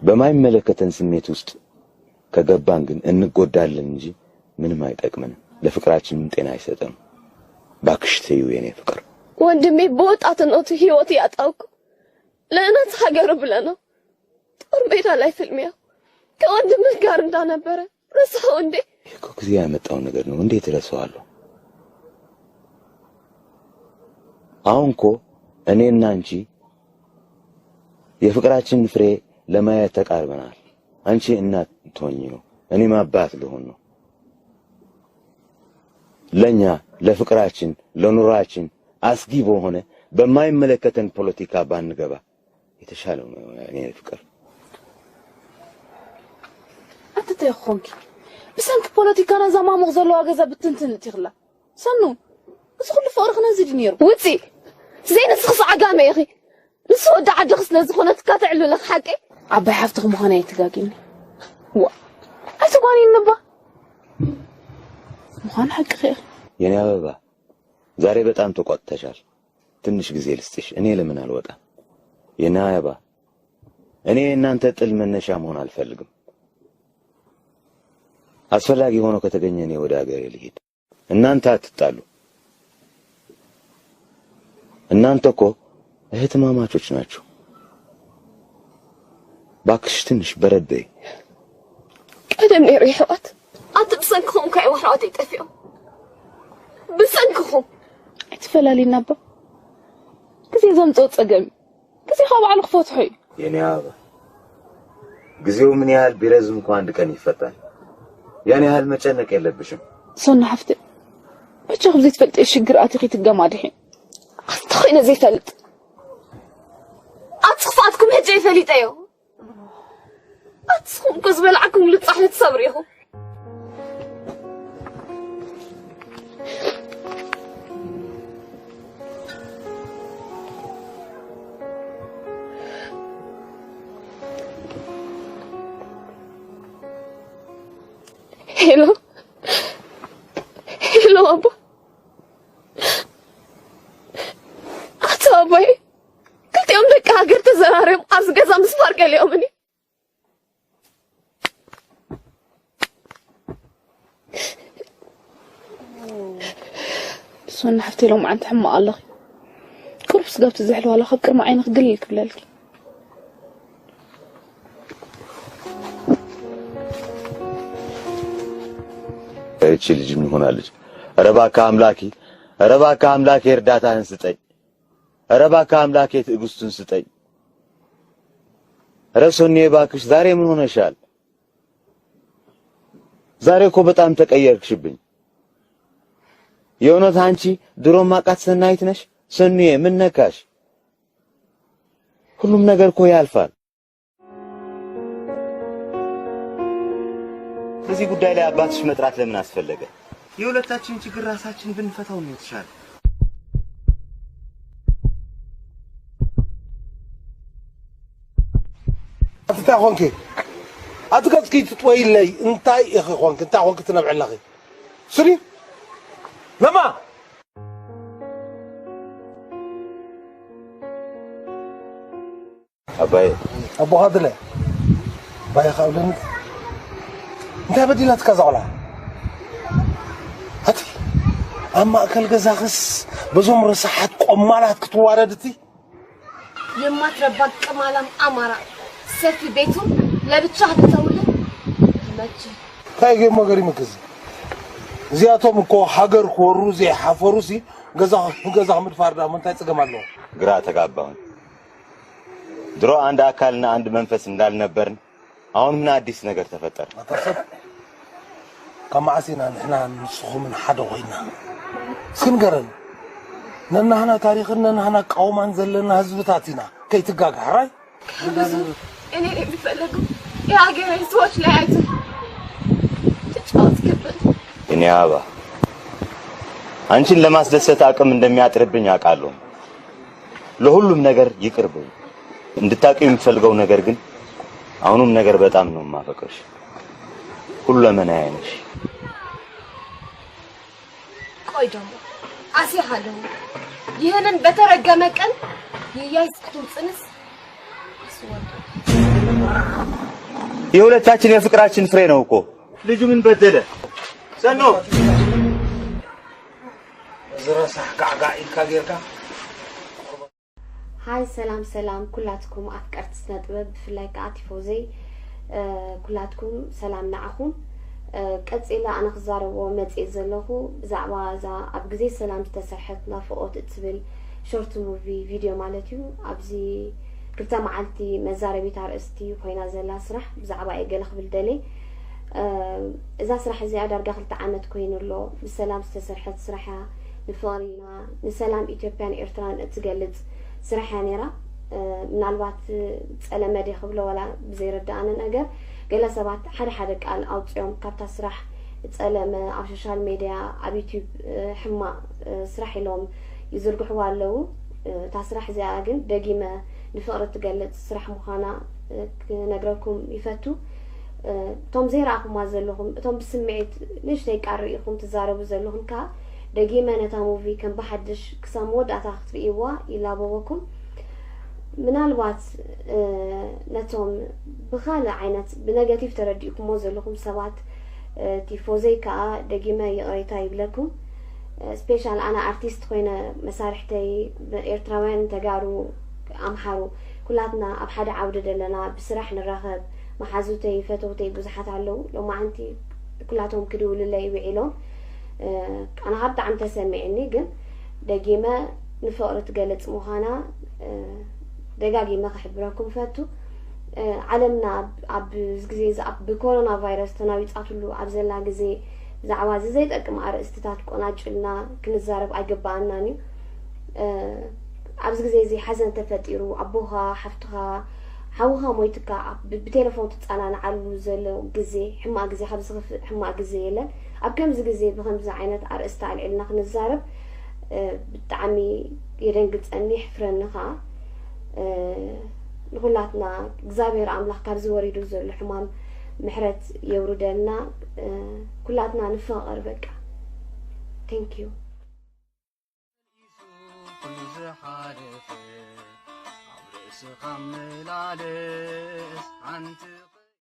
በማይመለከተን ስሜት ውስጥ ከገባን ግን እንጎዳለን እንጂ ምንም አይጠቅመንም ለፍቅራችንም ጤና አይሰጥም ባክሽ ተይው የኔ ፍቅር ወንድሜ በወጣትነቱ ህይወት ያጣውኩ ለእናት ሀገር ብለህ ነው ጦር ሜዳ ላይ ፍልሚያ ከወንድምህ ጋር እንዳነበረ ረሳው እንዴ እኮ ጊዜ ያመጣው ነገር ነው እንዴት ረሳዋለሁ አሁን እኮ እኔና አንቺ የፍቅራችን ፍሬ ለማየት ተቃርበናል አንቺ እናት ትሆኚ ነው እኔም አባት ልሆን ነው ለኛ ለፍቅራችን ለኑራችን አስጊ በሆነ በማይመለከተን ፖለቲካ ባንገባ የተሻለው ነው እኔ ፍቅር أتتأخونك بس أنت بوليتيكانا زمان مغزلوا أجازة بتنتن تغلا سنو بس كل فارغنا زيد نير وتي زين تخص عقامة يا أخي نسوا دع دخس لزخونة كاتع له لك حكي عبي حفتغ مهنا يتقاقيني وا أتواني النبا مهان حق خير يعني أبا زاري بتأم تقعد تشال تنش جزيل استش أنا لمن الوضع يعني أبا أنا إن أنت تلمن نشامون على الفلقم አስፈላጊ ሆኖ ከተገኘኔ ወደ ሀገሬ ልሂድ እናንተ አትጣሉ እናንተ እኮ እህትማማቾች ናችሁ ባክሽ ትንሽ በረድ በይ ቀደም ይሪሕዋት አትብሰንክሁም ከይ ወሕራት ይጠፊዩ ብሰንክሁም እትፈላሊና አባ ግዜ ዘምጾ ጸገም ግዜ ኸባዕሉ ክፈትሑ የኔ አባ ግዜው ምን ያህል ቢረዝም እንኳን አንድ ቀን ይፈታል يعني هالمجنك يا لبشم صنع حفتي بتشوف زي تفلت ايش الجرأة تخي تتجمع دحين أتخينا زي فلت أتخفاتكم هجي فلت ايو أتخون كزبلعكم لتصحلت صبريهم هلو هلو أبا أباي قلت يوم دك هاجر تزرارم أزجزا مسفار قال يومني صون حفتي لو ما عند حما الله كربس قابت الزحلو على خبكر ما عينك قليك بلالك እቺ ልጅ ምን ሆናለች ረባካ አምላኬ እርዳታህን ስጠኝ ረባካ አምላኬ ትዕግስቱን ስጠኝ ረሶኔ ባክሽ ዛሬ ምን ሆነሻል ዛሬ እኮ በጣም ተቀየርክሽብኝ የእውነት አንቺ ድሮ ማቃት ሰናይት ነሽ ሰኒዬ ምን ነካሽ ሁሉም ነገር እኮ ያልፋል በዚህ ጉዳይ ላይ አባትሽ መጥራት ለምን አስፈለገ የሁለታችን ችግር ራሳችን ብንፈታው ነው የተሻለ أتتأخونك أتقصكي تطوي لي انتاي اخي خوانك انتا خوانك تنبع لغي سوري لما أباي أبو هذا لي باي خاولن انت بدي لا تكزعلا هاتي أما أكل جزاخس بزوم رصحت قمالات كتواردتي لما تربك كمالام أمارا سفي بيتهم لا بتشاهد تولى ماتشي كاي ما غري مكزي زياتهم كو حجر كورو زي حفروسي جزا من فاردا من تاي صقمالو ግራ ተጋባውን ድሮ አንድ አካልና አንድ መንፈስ እንዳልነበርን አሁን ምን አዲስ ነገር ተፈጠረ አታሰብ كمعسينا نحنا نسخو من حدا وينا سنقرن نحنا تاريخنا نحنا قومان زلنا هزبتاتنا كي تقاق حراي أنا اللي بفلقه يا عقير يسوش لعيته تجاوز كبل እኔ አባ አንቺን ለማስደሰት አቅም እንደሚያጥርብኝ አውቃለሁ ለሁሉም ነገር ይቅርብኝ እንድታቂው የምፈልገው ነገር ግን አሁንም ነገር በጣም ነው ማፈቅርሽ ሁሉ ለመናዬ ነሽ ቆይ ደግሞ አሲሃለሁ ይሄንን በተረገመ ቀን የያይስኩት ጽንስ የሁለታችን የፍቅራችን ፍሬ ነው እኮ ልጁ ምን በደለ ሰኖ ዝረሳህ ጋዕጋዕ ኢልካ ጌርካ هاي سلام كلاتكم أفكارت سنطبب بفلاي كاتيفوزي كلاتكم سلام معكم كتسيلا أنا خزارو متسئ زلخو زعوا زا أبغزي سلام تسرحتنا فوقت تبل شورت موفي فيديو مالتيو أبزي كلتا معلتي مزاربي تارستي وخينا زلا سرح بزعوا إيجلخ بالدلي إذا سرح زي أدار قاخل تعمد كوينرلو بسلام تسرحت سرحها نفارينا نسلام إثيوبيان إيرتران اتقلت سرحة نيرا منالبات تسأله مدي خبله ولا بزير الدعانة نجار قال سبعة حد قال أوت يوم كابتا سرح تسأله ما على السوشيال ميديا على يوتيوب حما سرح لهم يزرقوا حوالو تسرح زي أجن دقيمة نفقرت قالت سرح مخانا نجاركم يفتو توم زير أخو ما زلهم توم بسمعت ليش هيك عريقهم تزاربوا زلهم كا دقيمة نتاموفي كان بحدش كسامود أتاخد في إيوا إلا بوكم من الوقت نتوم بخالة عينات بنيجاتيف ترديكم موزر لكم سوات تيفوزي كا دقيمة يقريتا يبلكم سبيشال أنا أرتيست خوينا مسارحتي إيرتراوين تجارو أمحارو كلاتنا أبحد عودة لنا بسرح نراخب محازوتي فتوتي بزحات علو لو ما عندي كلاتهم كدو لله يوعيلهم أنا هبدا عم تسمعني جن دقيمة نفقر تقلت مهانا دقاقي ما خبركم فاتو علمنا عب زي عب بكورونا فيروس تناوي تعطلو عبزلا جزي زعواز زي تقم على استتات قناجلنا كنزارب أجباناني عبز زي حزن تفتيرو أبوها حفتها حوها مويتكا بتليفون تتصانا على زل جزي حما جزي حبس حما جزي يلا أبكم زي بخمس عينات أرست على إلنا خنزارب بتعمي يرنقت أني حفرنها نقولاتنا زابير عملاق كابز وريدو زل حمام محرت يوردلنا كلاتنا نفقر بقى thank you حارف عبر سقم العلس